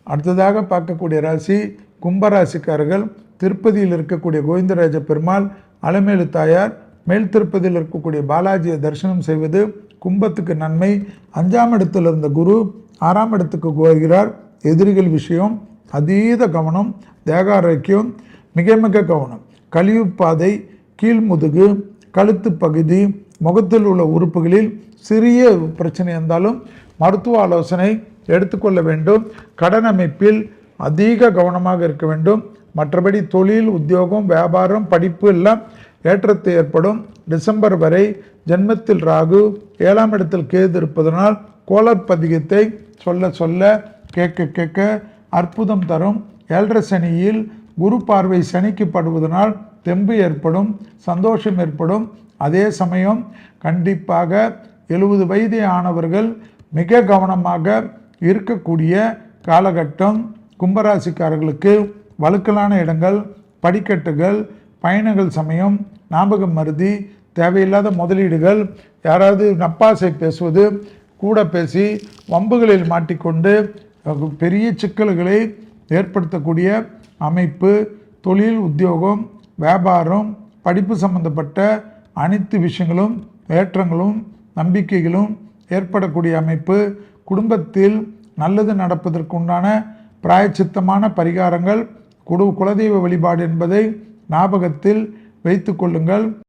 அடுத்ததாக பார்க்கக்கூடிய ராசி கும்பராசிக்காரர்கள். திருப்பதியில் இருக்கக்கூடிய கோவிந்தராஜ பெருமாள், அலமேலு தாயார், மேல் திருப்பதியில் இருக்கக்கூடிய பாலாஜியை தரிசனம் செய்வது கும்பத்துக்கு நன்மை. 5ஆம் இடத்தில் இருந்த குரு 6ஆம் இடத்துக்கு போகிறார். எதிரிகள் விஷயம் அதீத கவனம், தேக ஆரோக்கியம் மிக மிக கவனம். கழிவு பாதை, கீழ்முதுகு, கழுத்து பகுதி, முகத்தில் உள்ள உறுப்புகளில் சிறிய பிரச்சனை இருந்தாலும் மருத்துவ ஆலோசனை எடுத்துக்கொள்ள வேண்டும். கடன் அமைப்பில் அதிக கவனமாக இருக்க வேண்டும். மற்றபடி தொழில், உத்தியோகம், வியாபாரம், படிப்பு எல்லாம் ஏற்றத்தை ஏற்படும். டிசம்பர் வரை ஜென்மத்தில் ராகு, 7ஆம் இடத்தில் கேது இருப்பதனால் கோளர் பதிகத்தை சொல்ல சொல்ல கேட்க கேட்க அற்புதம் தரும். 7.5 சனியில் குரு பார்வை சனிக்கு படுவதனால் தெம்பு ஏற்படும், சந்தோஷம் ஏற்படும். அதே சமயம் கண்டிப்பாக 70 வயது ஆனவர்கள் மிக கவனமாக இருக்கக்கூடிய காலகட்டம். கும்பராசிக்காரர்களுக்கு வழுக்கலான இடங்கள், படிக்கட்டுகள், பயணங்கள் சமயம், ஞாபக மருதி, தேவையில்லாத முதலீடுகள், யாராவது நப்பாசை பேசுவது, கூட பேசி வம்புகளில் மாட்டிக்கொண்டு பெரிய சிக்கல்களை ஏற்படுத்தக்கூடிய அமைப்பு. தொழில், உத்தியோகம், வியாபாரம், படிப்பு சம்பந்தப்பட்ட அனைத்து விஷயங்களும் ஏற்றங்களும் நம்பிக்கைகளும் ஏற்படக்கூடிய அமைப்பு. குடும்பத்தில் நல்லது நடப்பதற்குண்டான பிராயச்சித்தமான பரிகாரங்கள், குலதெய்வ வழிபாடு என்பதை ஞாபகத்தில் வைத்து கொள்ளுங்கள்.